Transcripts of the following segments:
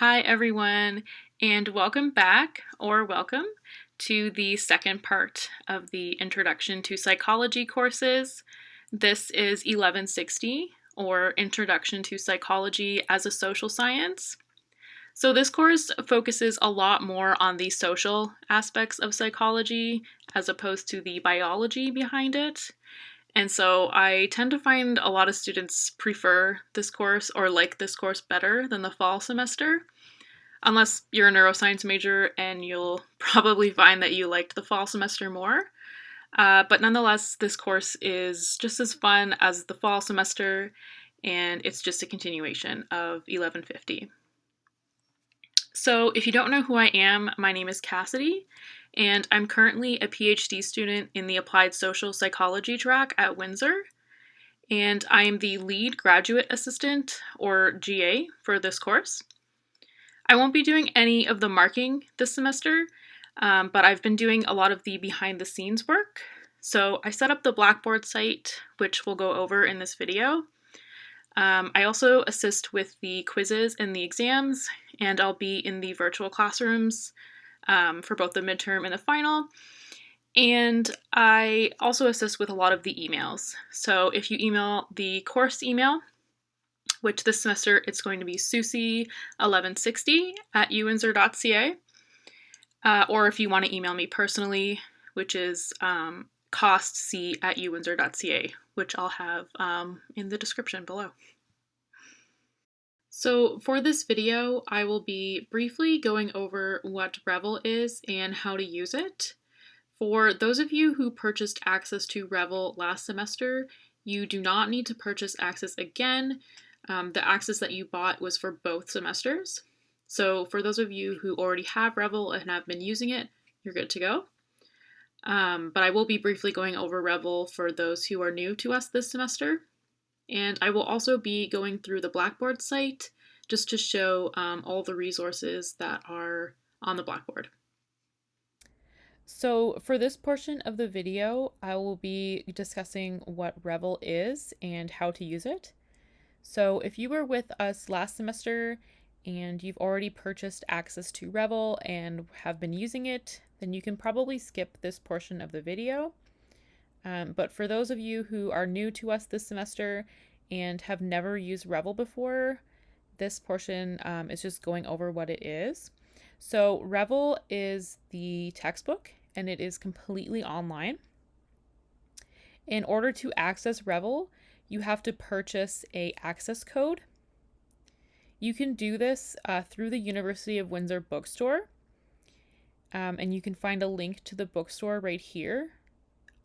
Hi everyone, and welcome back, or welcome, to the second part of the Introduction to Psychology courses. This is 1160, or Introduction to Psychology as a Social Science. So this course focuses a lot more on the social aspects of psychology as opposed to the biology behind it. And so I tend to find a lot of students prefer this course or like this course better than the fall semester. Unless you're a neuroscience major, and you'll probably find that you liked the fall semester more. But nonetheless, this course is just as fun as the fall semester, and it's just a continuation of 1150. So if you don't know who I am, my name is Cassidy, and I'm currently a PhD student in the Applied Social Psychology track at Windsor, and I am the lead graduate assistant, or GA, for this course. I won't be doing any of the marking this semester, but I've been doing a lot of the behind the scenes work. So I set up the Blackboard site, which we'll go over in this video. I also assist with the quizzes and the exams, and I'll be in the virtual classrooms for both the midterm and the final. And I also assist with a lot of the emails. So if you email the course email, which this semester it's going to be susie1160@uwindsor.ca, or if you want to email me personally, which is costc@uwindsor.ca, which I'll have in the description below. So for this video, I will be briefly going over what Revel is and how to use it. For those of you who purchased access to Revel last semester, you do not need to purchase access again. The access that you bought was for both semesters. So for those of you who already have Revel and have been using it, you're good to go. But I will be briefly going over Revel for those who are new to us this semester. And I will also be going through the Blackboard site just to show all the resources that are on the Blackboard. So for this portion of the video, I will be discussing what Revel is and how to use it. So if you were with us last semester and you've already purchased access to Revel and have been using it, then you can probably skip this portion of the video. But for those of you who are new to us this semester and have never used Revel before, this portion is just going over what it is. So Revel is the textbook, and it is completely online. In order to access Revel, you have to purchase an access code. You can do this through the University of Windsor bookstore, and you can find a link to the bookstore right here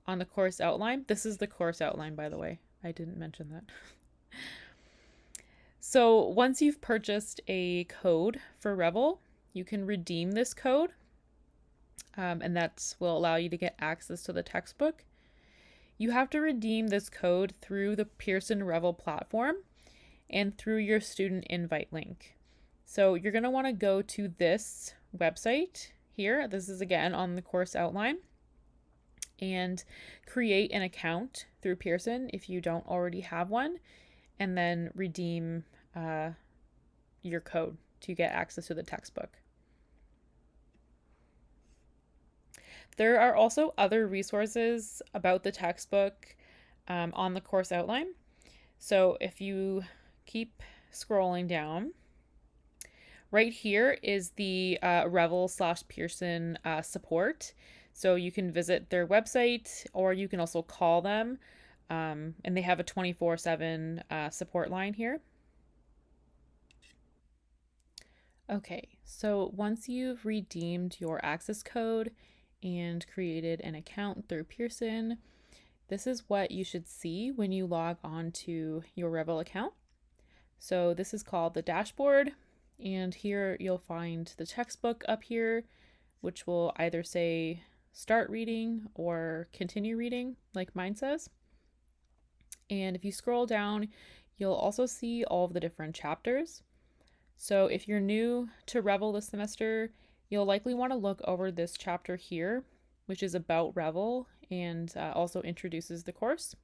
on the course outline. This is the course outline, by the way. I didn't mention that. So once you've purchased a code for Revel, you can redeem this code, and that will allow you to get access to the textbook. You have to redeem this code through the Pearson Revel platform and through your student invite link. So you're going to want to go to this website here. This is again on the course outline, and create an account through Pearson if you don't already have one, and then redeem your code to get access to the textbook. There are also other resources about the textbook on the course outline. So if you keep scrolling down, right here is the Revel/Pearson support. So you can visit their website, or you can also call them, and they have a 24/7 support line here. Okay, so once you've redeemed your access code and created an account through Pearson, this is what you should see when you log on to your Revel account. So this is called the dashboard, and here you'll find the textbook up here, which will either say start reading or continue reading, like mine says. And if you scroll down, you'll also see all of the different chapters. So if you're new to Revel this semester, you'll likely want to look over this chapter here, which is about Revel and also introduces the course.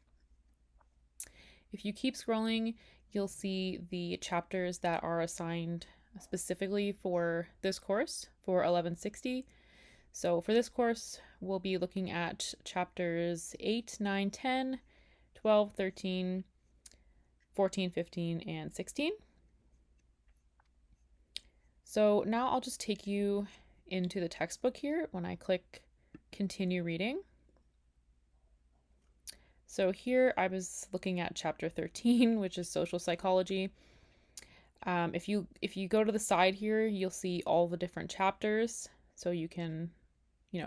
If you keep scrolling, you'll see the chapters that are assigned specifically for this course for 1160. So for this course, we'll be looking at chapters 8, 9, 10, 12, 13, 14, 15, and 16. So now I'll just take you into the textbook here when I click continue reading. So here I was looking at chapter 13, which is social psychology. If you go to the side here, you'll see all the different chapters. So you can,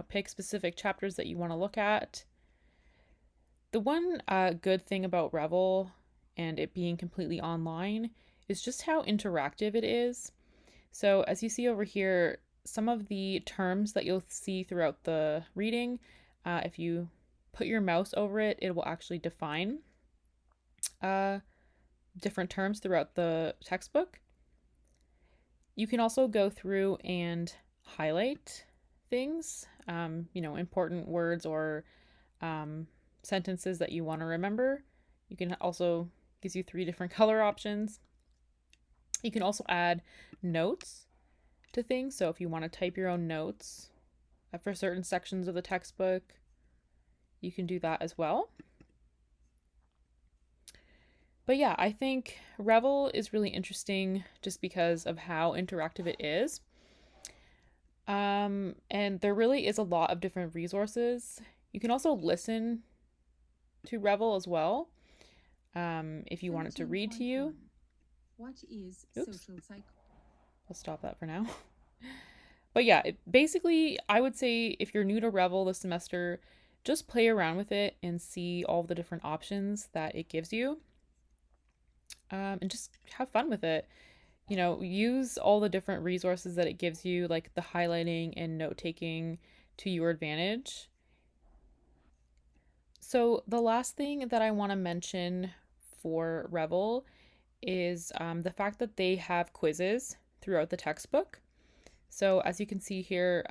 pick specific chapters that you want to look at. The one good thing about Revel and it being completely online is just how interactive it is. So as you see over here, some of the terms that you'll see throughout the reading, if you put your mouse over it, it will actually define different terms throughout the textbook. You can also go through and highlight things, important words or sentences that you want to remember. You can also, gives you 3 different color options. You can also add notes to things. So if you want to type your own notes for certain sections of the textbook, you can do that as well. But yeah, I think Revel is really interesting just because of how interactive it is. And there really is a lot of different resources. You can also listen to Revel as well, if you want it to read to you. What is social psychology? I'll stop that for now. But yeah, basically, I would say if you're new to Revel this semester, just play around with it and see all the different options that it gives you. And just have fun with it. Use all the different resources that it gives you, like the highlighting and note taking, to your advantage. So the last thing that I want to mention for Revel is the fact that they have quizzes throughout the textbook. So as you can see here,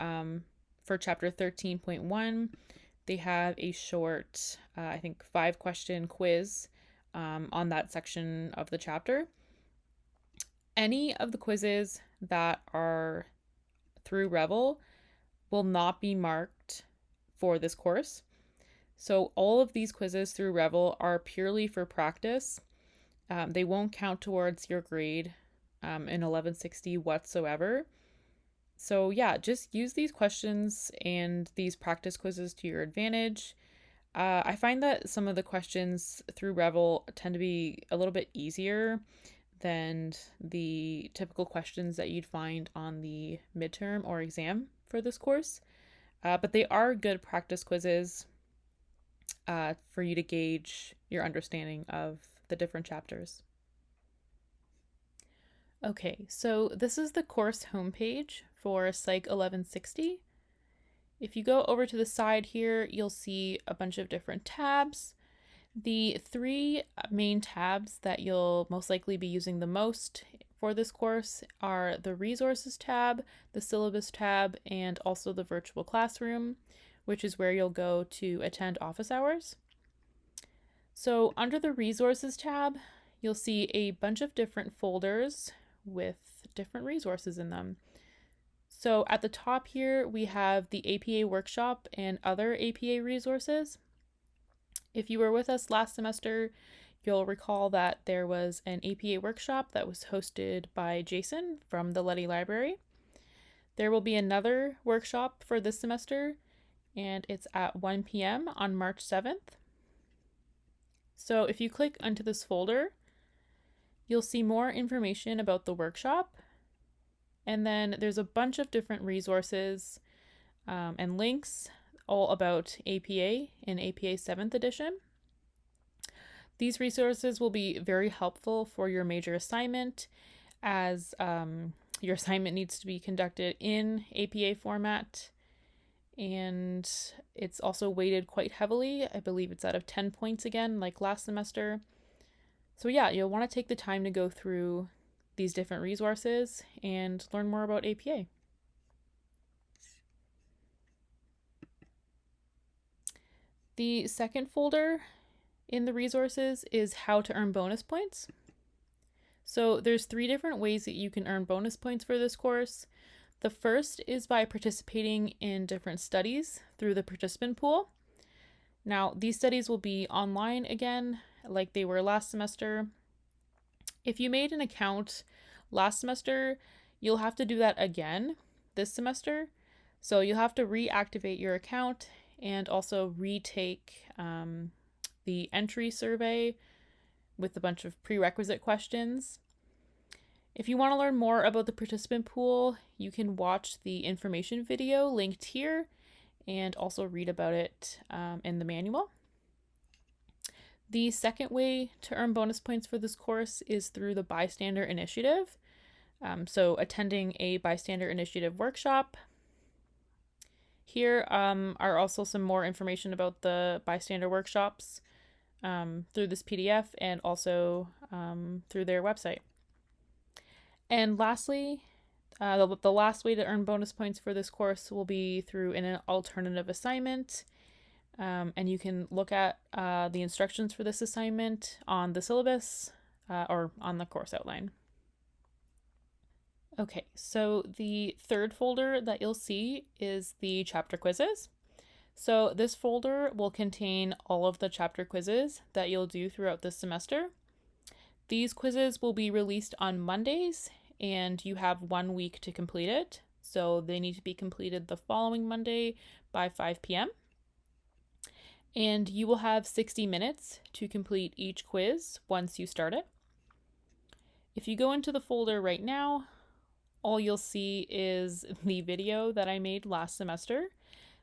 for chapter 13.1, they have a short, I think 5-question quiz on that section of the chapter. Any of the quizzes that are through Revel will not be marked for this course. So all of these quizzes through Revel are purely for practice. They won't count towards your grade in 1160 whatsoever. So yeah, just use these questions and these practice quizzes to your advantage. I find that some of the questions through Revel tend to be a little bit easier than the typical questions that you'd find on the midterm or exam for this course. But they are good practice quizzes for you to gauge your understanding of the different chapters. Okay, so this is the course homepage for Psych 1160. If you go over to the side here, you'll see a bunch of different tabs. The 3 main tabs that you'll most likely be using the most for this course are the Resources tab, the Syllabus tab, and also the Virtual Classroom, which is where you'll go to attend office hours. So under the Resources tab, you'll see a bunch of different folders with different resources in them. So at the top here, we have the APA workshop and other APA resources. If you were with us last semester, you'll recall that there was an APA workshop that was hosted by Jason from the Leddy Library. There will be another workshop for this semester, and it's at 1 p.m. on March 7th. So if you click onto this folder, you'll see more information about the workshop. And then there's a bunch of different resources and links all about APA and APA 7th edition. These resources will be very helpful for your major assignment, as your assignment needs to be conducted in APA format, and it's also weighted quite heavily. I believe it's out of 10 points again, like last semester. So yeah, you'll want to take the time to go through these different resources and learn more about APA. The second folder in the resources is how to earn bonus points. So there's 3 different ways that you can earn bonus points for this course. The first is by participating in different studies through the participant pool. Now, these studies will be online again, like they were last semester. If you made an account last semester, you'll have to do that again this semester. So you'll have to reactivate your account and also retake the entry survey with a bunch of prerequisite questions. If you want to learn more about the participant pool, you can watch the information video linked here and also read about it in the manual. The second way to earn bonus points for this course is through the Bystander Initiative. So attending a Bystander Initiative workshop. Here are also some more information about the bystander workshops through this PDF and also through their website. And lastly, the last way to earn bonus points for this course will be through an alternative assignment. And you can look at the instructions for this assignment on the syllabus or on the course outline. Okay, so the third folder that you'll see is the chapter quizzes. So this folder will contain all of the chapter quizzes that you'll do throughout this semester. These quizzes will be released on Mondays, and you have 1 week to complete it. So they need to be completed the following Monday by 5 p.m. And you will have 60 minutes to complete each quiz once you start it. If you go into the folder right now, all you'll see is the video that I made last semester.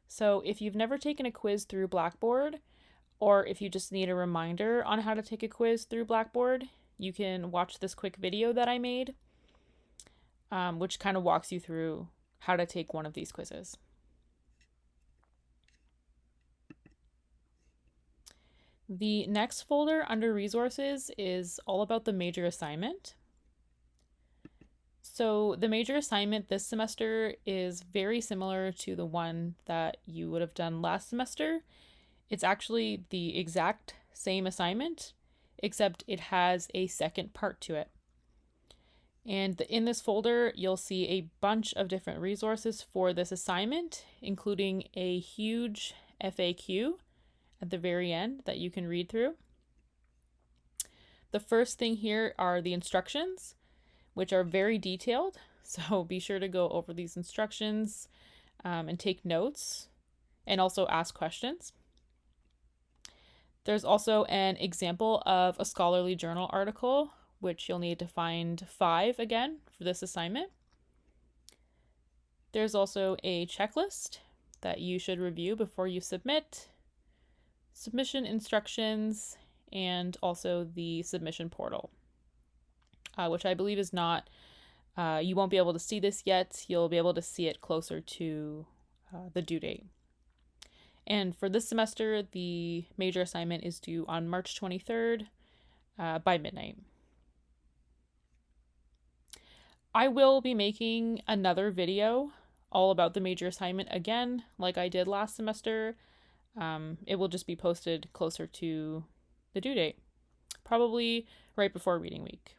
So if you've never taken a quiz through Blackboard, or if you just need a reminder on how to take a quiz through Blackboard, you can watch this quick video that I made, which kind of walks you through how to take one of these quizzes. The next folder under resources is all about the major assignment. So the major assignment this semester is very similar to the one that you would have done last semester. It's actually the exact same assignment, except it has a second part to it. And in this folder, you'll see a bunch of different resources for this assignment, including a huge FAQ at the very end that you can read through. The first thing here are the instructions, which are very detailed. So be sure to go over these instructions and take notes and also ask questions. There's also an example of a scholarly journal article, which you'll need to find 5 again for this assignment. There's also a checklist that you should review before you submit, submission instructions, and also the submission portal, which I believe is not, you won't be able to see this yet. You'll be able to see it closer to the due date. And for this semester, the major assignment is due on March 23rd by midnight. I will be making another video all about the major assignment again, like I did last semester. It will just be posted closer to the due date, probably right before reading week.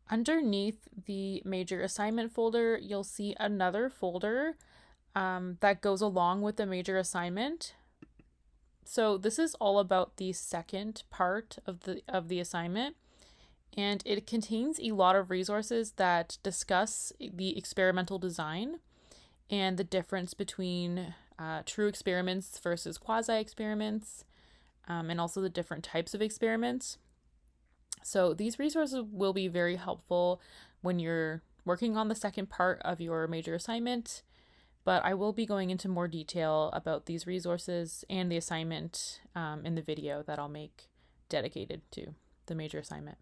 Underneath the major assignment folder, you'll see another folder that goes along with the major assignment. So this is all about the second part of the assignment, and it contains a lot of resources that discuss the experimental design and the difference between true experiments versus quasi-experiments, and also the different types of experiments. So these resources will be very helpful when you're working on the second part of your major assignment, but I will be going into more detail about these resources and the assignment in the video that I'll make dedicated to the major assignment.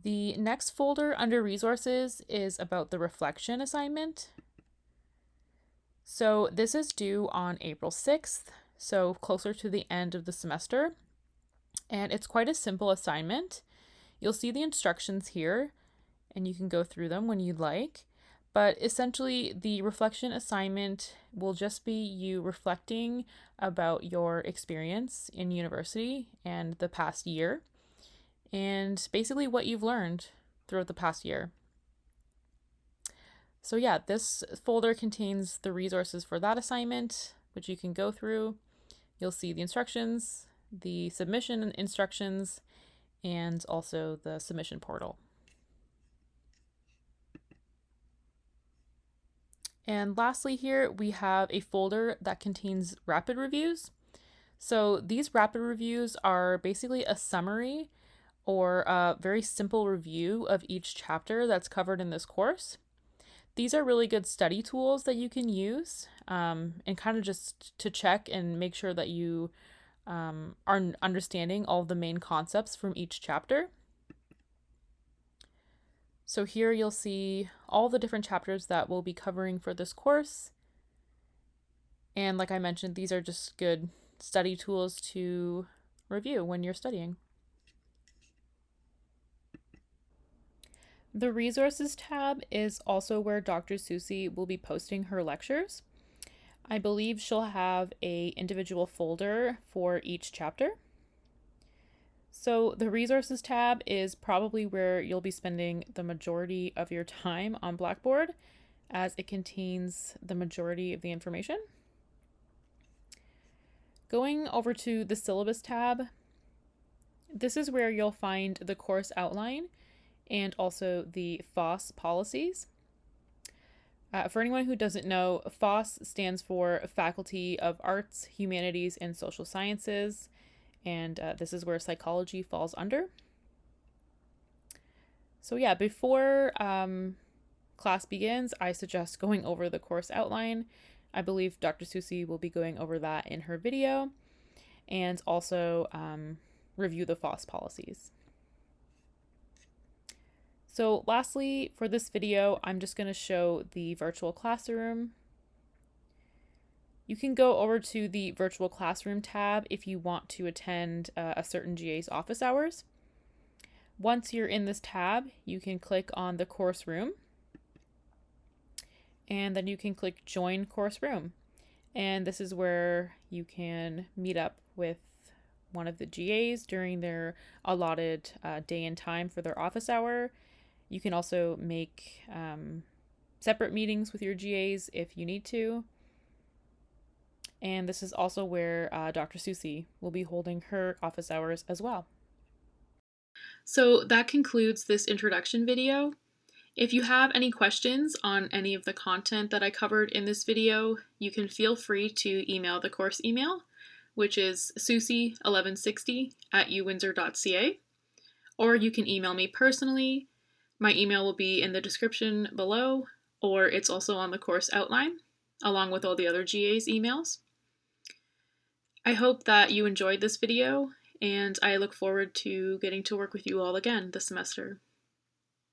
The next folder under resources is about the reflection assignment. So this is due on April 6th, so closer to the end of the semester. And it's quite a simple assignment. You'll see the instructions here, and you can go through them when you'd like. But essentially, the reflection assignment will just be you reflecting about your experience in university and the past year, and basically what you've learned throughout the past year. So yeah, this folder contains the resources for that assignment, which you can go through. You'll see the instructions, the submission instructions, and also the submission portal. And lastly here, we have a folder that contains rapid reviews. So these rapid reviews are basically a summary or a very simple review of each chapter that's covered in this course. These are really good study tools that you can use and kind of just to check and make sure that you are understanding all of the main concepts from each chapter. So here you'll see all the different chapters that we'll be covering for this course. And like I mentioned, these are just good study tools to review when you're studying. The resources tab is also where Dr. Susie will be posting her lectures. I believe she'll have an individual folder for each chapter. So the resources tab is probably where you'll be spending the majority of your time on Blackboard, as it contains the majority of the information. Going over to the syllabus tab, this is where you'll find the course outline and also the FOSS policies. For anyone who doesn't know, FOSS stands for Faculty of Arts, Humanities, and Social Sciences, and this is where psychology falls under. So yeah, before class begins, I suggest going over the course outline. I believe Dr. Susie will be going over that in her video, and also review the FOSS policies. So lastly, for this video, I'm just going to show the virtual classroom. You can go over to the virtual classroom tab if you want to attend a certain GA's office hours. Once you're in this tab, you can click on the course room, and then you can click join course room. And this is where you can meet up with one of the GAs during their allotted day and time for their office hour. You can also make separate meetings with your GAs if you need to. And this is also where Dr. Susie will be holding her office hours as well. So that concludes this introduction video. If you have any questions on any of the content that I covered in this video, you can feel free to email the course email, which is susie1160@uwindsor.ca, or you can email me personally. My email will be in the description below, or it's also on the course outline, along with all the other GA's emails. I hope that you enjoyed this video, and I look forward to getting to work with you all again this semester.